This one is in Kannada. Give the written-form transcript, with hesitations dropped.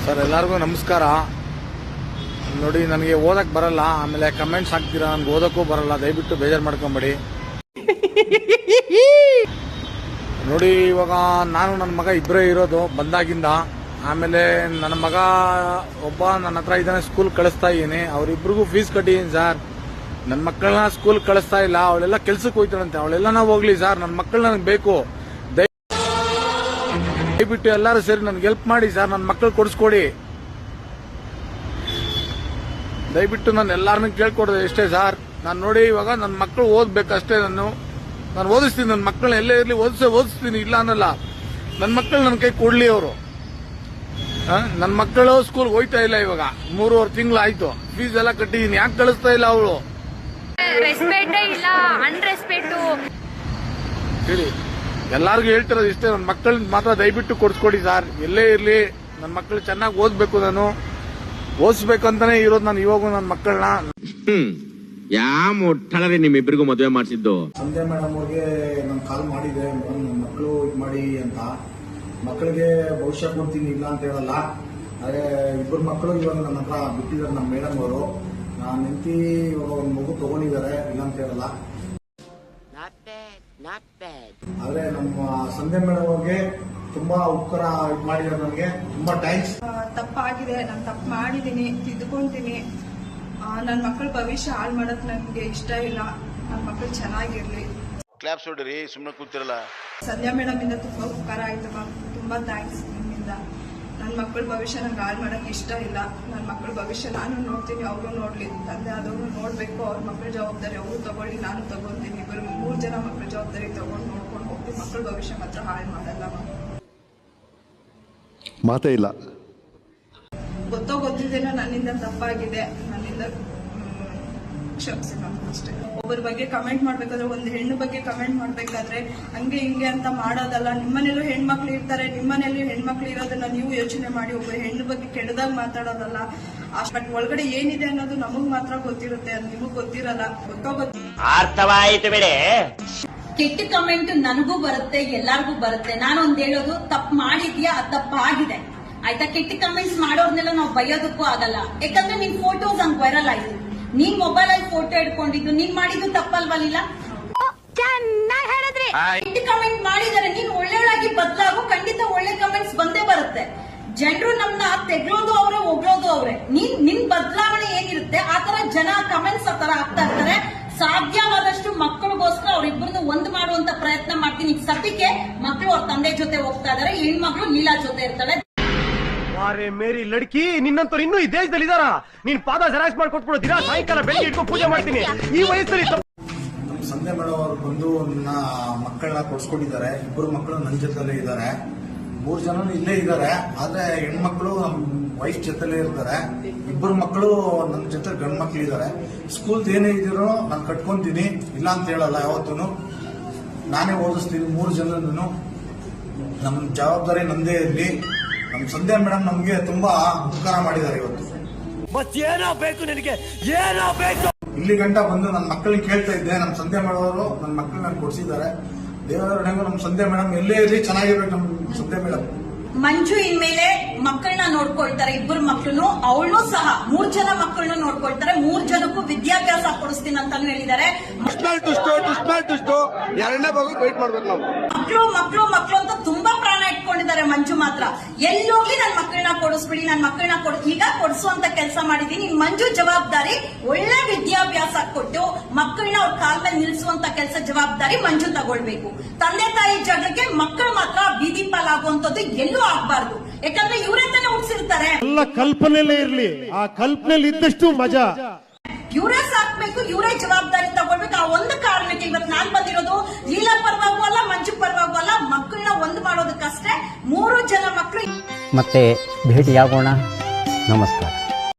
ಸರ್ ಎಲ್ಲರಿಗೂ ನಮಸ್ಕಾರ. ನೋಡಿ, ನನಗೆ ಓದಕ್ಕೆ ಬರಲ್ಲ, ಆಮೇಲೆ ಕಮೆಂಟ್ಸ್ ಹಾಕ್ತೀರಾ, ನನಗೆ ಓದಕ್ಕೂ ಬರಲ್ಲ, ದಯವಿಟ್ಟು ಬೇಜಾರು ಮಾಡ್ಕೊಂಬೇಡಿ. ನೋಡಿ, ಇವಾಗ ನಾನು ನನ್ನ ಮಗ ಇಬ್ಬರೇ ಇರೋದು ಬಂದಾಗಿಂದ. ಆಮೇಲೆ ನನ್ನ ಮಗ ಒಬ್ಬ ನನ್ನ ಹತ್ರ ಇದ್ದಾನೆ, ಸ್ಕೂಲ್ ಕಳಿಸ್ತಾ ಇದ್ದೀನಿ. ಅವರಿಬ್ರಿಗೂ ಫೀಸ್ ಕಟ್ಟಿದ್ದೀನಿ ಸರ್. ನನ್ನ ಮಕ್ಕಳನ್ನ ಸ್ಕೂಲ್ ಕಳಿಸ್ತಾ ಇಲ್ಲ, ಅವಳೆಲ್ಲ ಕೆಲ್ಸಕ್ಕೆ ಹೋಗ್ತಾಳಂತೆ. ಅವಳೆಲ್ಲ ನಾವು ಹೋಗ್ಲಿ ಸರ್, ನನ್ನ ಮಕ್ಕಳು ನನಗೆ ಬೇಕು. ದಯವಿಟ್ಟು ಎಲ್ಲರೂ ಸೇರಿ ನನಗೆ ಹೆಲ್ಪ್ ಮಾಡಿ ಸರ್, ನನ್ನ ಮಕ್ಕಳು ಕೊಡಿಸ್ಕೊಡಿ. ದಯವಿಟ್ಟು ನಾನು ಎಲ್ಲಾರನ್ನೂ ಕೇಳ್ಕೊಡೋದು ಎಷ್ಟೇ ಸರ್. ನಾನು ನೋಡಿ, ಇವಾಗ ನನ್ನ ಮಕ್ಕಳು ಓದ್ಬೇಕಷ್ಟೇ. ನಾನು ಓದಿಸ್ತೀನಿ, ನನ್ನ ಮಕ್ಕಳನ್ನ ಎಲ್ಲೇ ಇರಲಿ ಓದಿಸ್ತೀನಿ, ಇಲ್ಲ ಅನ್ನಲ್ಲ. ನನ್ನ ಮಕ್ಕಳು ನನ್ನ ಕೈ ಕೊಡ್ಲಿ ಅವರು. ನನ್ನ ಮಕ್ಕಳು ಸ್ಕೂಲ್ ಹೋಯ್ತಾ ಇಲ್ಲ, ಇವಾಗ 3.5 ತಿಂಗಳು ಆಯ್ತು. ಫೀಸ್ ಎಲ್ಲ ಕಟ್ಟಿದೀನಿ, ಯಾಕೆ ಕಳಿಸ್ತಾ ಇಲ್ಲ ಅವಳು? ರೆಸ್ಪೆಕ್ಟ್ ಇಲ್ಲ, ಅನ್ರೆಸ್ಪೆಕ್ಟ್. ಹೇಳಿ, ಎಲ್ಲಾರ್ಗು ಹೇಳ್ತಿರೋದು ಇಷ್ಟೇ, ನನ್ನ ಮಕ್ಕಳನ್ನ ಮಾತ್ರ ದಯವಿಟ್ಟು ಕೊಡ್ಸ್ಕೊಡಿ ಸರ್. ಎಲ್ಲೇ ಇರ್ಲಿ, ನನ್ನ ಮಕ್ಕಳು ಚೆನ್ನಾಗಿ ಓದ್ಬೇಕು. ನಾನು ಓದಿಸ್ಬೇಕಂತಾನೆ ಇರೋದು. ನಾನು ಇವಾಗ ನನ್ನ ಮಕ್ಕಳನ್ನ ಮುಟ್ಟಳರಿ ನಿಮ್ಮಿಬ್ಬರಿಗೂ ಮದುವೆ ಮಾಡಿಸಿದ್ದು. ಸಂಧ್ಯಾ ಮೇಡಮ್ ಅವ್ರಿಗೆ ನಾನು ಕಾಲ್ ಮಾಡಿದೆ, ನನ್ನ ಮಕ್ಕಳು ಇದು ಮಾಡಿ ಅಂತ. ಮಕ್ಕಳಿಗೆ ಭವಿಷ್ಯ ಕೊಡ್ತೀನಿ, ಇಲ್ಲ ಅಂತ ಹೇಳಲ್ಲ. ಆದ್ರೆ ಇಬ್ಬರು ಮಕ್ಕಳು ಇವಾಗ ನನ್ನ ಹತ್ರ ಬಿಟ್ಟಿದ್ದಾರೆ, ನಮ್ಮ ಮೇಡಮ್ ಅವರು. ನಾನು ನಿಂತಿ ಇವಾಗ ಒಂದು ಮಗು ತಗೊಂಡಿದ್ದಾರೆ, ಇಲ್ಲ ಅಂತ ಹೇಳಲ್ಲ. ಆದ್ರೆ ನಮ್ಮ ಸಂಧ್ಯಾ ಮೇಡಮ್ ಅವ್ರಿಗೆ ತುಂಬಾ ಉಪಕಾರ ಇದು ಮಾಡಿದ್ದಾರೆ, ನನಗೆ ತುಂಬಾ ಥ್ಯಾಂಕ್ಸ್. ತಪ್ಪಾಗಿದೆ, ನಾನು ತಪ್ಪು ಮಾಡಿದ್ದೀನಿ, ತಿದ್ದುಕೊಂತೀನಿ. ನನ್ನ ಮಕ್ಕಳ ಭವಿಷ್ಯ ಹಾಳು ಮಾಡೋದು ನನಗೆ ಇಷ್ಟ ಇಲ್ಲ. ನನ್ನ ಮಕ್ಕಳು ಚೆನ್ನಾಗಿರ್ಲಿ. ಕ್ಲಾಪ್ಸ್ ಹೊಡಿರಿ, ಸುಮ್ಮನೆ ಕೂತಿರಲ್ಲ. ಸಂಧ್ಯಾ ಮೇಡಮ್ ಇಂದ ತುಂಬಾ ಉಪಕಾರ ಆಯ್ತು ಮ್ಯಾಮ್, ತುಂಬಾ ಥ್ಯಾಂಕ್ಸ್ ನಿಮ್ಮಿಂದ. ನನ್ನ ಮಕ್ಕಳ ಭವಿಷ್ಯ ನಂಗೆ ಹಾಳು ಮಾಡೋಕೆ ಇಷ್ಟ ಇಲ್ಲ. ನನ್ನ ಮಕ್ಕಳ ಭವಿಷ್ಯ ನಾನು ನೋಡ್ತೀನಿ, ಅವರು ನೋಡ್ಲಿ. ತಂದೆ ಆದವರು ನೋಡ್ಬೇಕು, ಅವ್ರ ಮಕ್ಕಳ ಜವಾಬ್ದಾರಿ ಅವರು ತಗೊಳ್ಳಿ, ನಾನು ತಗೊಂತೀನಿ. ಇಬ್ಬರು 3 ಜನ ಮಕ್ಕಳ ಜವಾಬ್ದಾರಿ ತಗೊಂಡು ನೋಡ್ಕೊಂಡು ಹೋಗ್ತೀನಿ. ಮಕ್ಕಳ ಭವಿಷ್ಯ ಮಾತ್ರ ಹಾಳು ಮಾಡಲ್ಲ ಮ್ಯಾಮ್. ಮಾತೇ ಇಲ್ಲ. ಗೊತ್ತಿದ್ದೇನೋ ನನ್ನಿಂದ ತಪ್ಪಾಗಿದೆ, ನನ್ನಿಂದ ಕ್ಷಮಿಸಿ ಮ್ಯಾಮ್ ಅಷ್ಟೇ. ಒಬ್ಬರ ಬಗ್ಗೆ ಕಮೆಂಟ್ ಮಾಡ್ಬೇಕಾದ್ರೆ, ಒಂದು ಹೆಣ್ಣು ಬಗ್ಗೆ ಕಮೆಂಟ್ ಮಾಡ್ಬೇಕಾದ್ರೆ ಹಂಗೆ ಹಿಂಗೆ ಅಂತ ಮಾಡೋದಲ್ಲ. ನಿಮ್ಮನೇಲೂ ಹೆಣ್ಮಕ್ಳು ಇರ್ತಾರೆ, ನಿಮ್ಮನೇಲಿ ಹೆಣ್ಮಕ್ಳು ಇರೋದನ್ನ ನೀವು ಯೋಚನೆ ಮಾಡಿ. ಒಬ್ಬ ಹೆಣ್ಣು ಬಗ್ಗೆ ಕೆಟ್ಟದಾಗ ಮಾತಾಡೋದಲ್ಲ. ಬಟ್ ಒಳಗಡೆ ಏನಿದೆ ಅನ್ನೋದು ನಮಗ್ ಮಾತ್ರ ಗೊತ್ತಿರುತ್ತೆ, ಅದು ನಿಮಗ್ ಗೊತ್ತಿರಲ್ಲ. ಅರ್ಥವಾಯಿತು ಬಿಡಿ. ಕೆಟ್ಟ ಕಮೆಂಟ್ ನನಗೂ ಬರುತ್ತೆ, ಎಲ್ಲಾರ್ಗೂ ಬರುತ್ತೆ. ನಾನೊಂದ್ ಹೇಳೋದು, ತಪ್ಪು ಮಾಡಿದ್ಯಾ, ಅದು ತಪ್ಪಾಗಿದೆ ಆಯ್ತಾ. ಕೆಟ್ಟ ಕಮೆಂಟ್ಸ್ ಮಾಡೋರ್ನೆಲ್ಲ ನಾವು ಬೈಯೋದಕ್ಕೂ ಆಗಲ್ಲ, ಯಾಕಂದ್ರೆ ನಿನ್ ಫೋಟೋಸ್ ಹಂಗ್ ವೈರಲ್ ಆಯ್ತು. ನೀನ್ ಮೊಬೈಲ್ ಅಲ್ಲಿ ಫೋಟೋ ಇಟ್ಕೊಂಡಿದ್ದು ನೀನ್ ಮಾಡಿದ್ದು ತಪ್ಪಲ್ವಲ್ಲ. ಕೆಟ್ಟ ಕಮೆಂಟ್ ಮಾಡಿದರೆ ನೀನ್ ಒಳ್ಳೆಯೊಳಾಗಿ ಬದಲಾಗು, ಖಂಡಿತ ಒಳ್ಳೆ ಕಮೆಂಟ್ಸ್ ಬಂದೇ ಬರುತ್ತೆ. ಜನರು ನಮ್ನ ತೆಗ್ಳೋದು ಅವ್ರೆ, ಹೊಗಳೋದು ಅವ್ರೆ. ನಿನ್ ಬದಲಾವಣೆ ಏನಿರುತ್ತೆ ಆತರ ಜನ ಕಮೆಂಟ್ಸ್ ಆತರ ಆಗ್ತಾ ಇರ್ತಾರೆ. ಸಾಧ್ಯವಾದಷ್ಟು ಮಕ್ಕಳಿಗೋಸ್ಕರ ಅವ್ರಿಬ್ಬರನ್ನು ಒಂದು ಮಾಡುವಂತ ಪ್ರಯತ್ನ ಮಾಡ್ತೀನಿ. ಈಗ ಸದ್ಯಕ್ಕೆ ಮಕ್ಕಳು ಅವ್ರ ತಂದೆ ಜೊತೆ ಹೋಗ್ತಾ ಇದಾರೆ, ಹೆಣ್ಮಕ್ಳು ಲೀಲಾ ಜೊತೆ ಇರ್ತಾಳೆ. ಅರೆ ಮೇರಿ ಲಡ್ಕಿ, ನಿನ್ನಂತವ್ರು ಇನ್ನೂ ಈ ದೇಶದಲ್ಲಿ ಇದಾರ? ನೀನ್ ಪಾದ ಜೆರಾಕ್ಸ್ ಮಾಡ್ಕೊಟ್ಬಿಡು, ದಿನ ಸಾಯಂಕಾಲ ಬೆಳಿಗ್ಗೆ ಇಟ್ಕೊಂಡು ಪೂಜೆ ಮಾಡ್ತೀನಿ. ಈ ವಯಸ್ಸಲ್ಲಿ ನಮ್ಮ ಸಂಧ್ಯಾ ಮೇಡಮ್ ಅವರು ಬಂದು ನನ್ನ ಮಕ್ಕಳನ್ನ ಕೊಡ್ಸ್ಕೊಂಡಿದ್ದಾರೆ. 2 ಮಕ್ಕಳು ನನ್ನ ಜೊತೆಲೇ ಇದ್ದಾರೆ, 3 ಜನ ಇಲ್ಲೇ ಇದ್ದಾರೆ. ಆದ್ರೆ ಹೆಣ್ಮಕ್ಳು ನಮ್ಮ ವೈಫ್ ಜೊತೆಲೇ ಇರ್ತಾರೆ. 2 ಮಕ್ಕಳು ನನ್ನ ಜೊತೆ ಗಂಡು ಮಕ್ಳು ಇದ್ದಾರೆ. ಸ್ಕೂಲ್ ಏನೇ ಇದ್ದೀರೋ ನಾನು ಕಟ್ಕೊಂತೀನಿ, ಇಲ್ಲ ಅಂತ ಹೇಳಲ್ಲ. ಯಾವತ್ತೂ ನಾನೇ ಓದಿಸ್ತೀನಿ 3 ಜನರನ್ನು. ನಮ್ಮ ಜವಾಬ್ದಾರಿ ನಂದೇ ಇರಲಿ. ನಮ್ಮ ಸಂಧ್ಯಾ ಮೇಡಮ್ ನಮ್ಗೆ ತುಂಬಾ ಉಪಕಾರ ಮಾಡಿದ್ದಾರೆ ಇವತ್ತು. ಮತ್ತೇನೋ ಬೇಕು ನಿನಗೆ, ಏನೋ ಬೇಕು? ಇಲ್ಲಿ ಗಂಟ ಬಂದು ನನ್ನ ಮಕ್ಕಳಿಗೆ ಕೇಳ್ತಾ ಇದ್ದೆ. ನಮ್ಮ ಸಂಧ್ಯಾ ಮೇಡಮ್ ಅವರು ನನ್ನ ಮಕ್ಕಳನ್ನ ಕೊಡ್ಸಿದ್ದಾರೆ. ದೇವರ ನಮ್ಮ ಸಂಧ್ಯಾ ಮೇಡಮ್ ಎಲ್ಲೇ ಇರಲಿ, ಚೆನ್ನಾಗಿರ್ಬೇಕು ನಮ್ಮ ಸಂಧ್ಯಾ ಮೇಡಮ್. ಮಂಜು ಇನ್ಮೇಲೆ ಮಕ್ಕಳನ್ನ ನೋಡ್ಕೊಳ್ತಾರೆ, 2 ಮಕ್ಕಳು. ಅವಳು ಸಹ 3 ಜನ ಮಕ್ಕಳನ್ನ ನೋಡ್ಕೊಳ್ತಾರೆ. 3 ಜನಕ್ಕೂ ವಿದ್ಯಾಭ್ಯಾಸ ಕೊಡಿಸ್ತೀನಿ ಅಂತಾನು ಹೇಳಿದ್ದಾರೆ. ಎರಡನೇ ಭಾಗ ವೇಟ್ ಮಾಡ್ಬೇಕು ನಾವು. ಮಕ್ಕಳು ಅಂತ ತುಂಬಾ ಪ್ರಾಣ ಇಟ್ಕೊಂಡಿದ್ದಾರೆ. ಮಂಜು ಮಾತ್ರ ಎಲ್ಲೋಗಿ ನನ್ನ ಮಕ್ಕಳನ್ನ ಕೊಡಿಸ್ಬಿಡಿ, ನನ್ನ ಮಕ್ಕಳನ್ನ ಈಗ ಕೊಡಿಸುವಂತ ಕೆಲಸ ಮಾಡಿದೀನಿ. ಮಂಜು ಜವಾಬ್ದಾರಿ ಒಳ್ಳೆ ವಿದ್ಯಾಭ್ಯಾಸ ಕೊಟ್ಟು ಮಕ್ಕಳನ್ನ ಅವ್ರ ಕಾಲ ಮೇಲೆ ನಿಲ್ಲಿಸುವಂತ ಕೆಲಸ ಜವಾಬ್ದಾರಿ ಮಂಜು ತಗೊಳ್ಬೇಕು. ತಂದೆ ತಾಯಿ ಜಗಳಕ್ಕೆ ಮಕ್ಕಳು ಮಾತ್ರ ಬೀದಿ ಪಾಲಾಗುವಂತದ್ದು ಎಲ್ಲೂ ಆಗ್ಬಾರ್ದು. ಯಾಕಂದ್ರೆ ಇವರೇ ತಾನೇ ಹುಟ್ಟಿಸಿರ್ತಾರೆ. ಎಲ್ಲ ಕಲ್ಪನೆಯಲ್ಲೇ ಇರ್ಲಿ, ಆ ಕಲ್ಪನೆಯಲ್ಲಿ ಇದ್ದಷ್ಟು ಮಜಾ. ಇವರೇ ಸಾಕ್ಬೇಕು, ಇವರೇ ಜವಾಬ್ದಾರಿ ತಗೊಳ್ಬೇಕು. ಆ ಒಂದು ಕಾರಣಕ್ಕೆ ಇವತ್ತು ನಾನ್ ಬಂದಿರೋದು ಲೀಲಾ ಪರವಾಗೂ ಅಲ್ಲ, ಮಂಜು ಪರವಾಗೂ ಅಲ್ಲ. ಮಕ್ಕಳನ್ನ ಒಂದು ಮಾಡೋದಕ್ಕಷ್ಟೇ. 3 ಜನ ಮಕ್ಕಳು. ಮತ್ತೆ ಭೇಟಿಯಾಗೋಣ. ನಮಸ್ಕಾರ.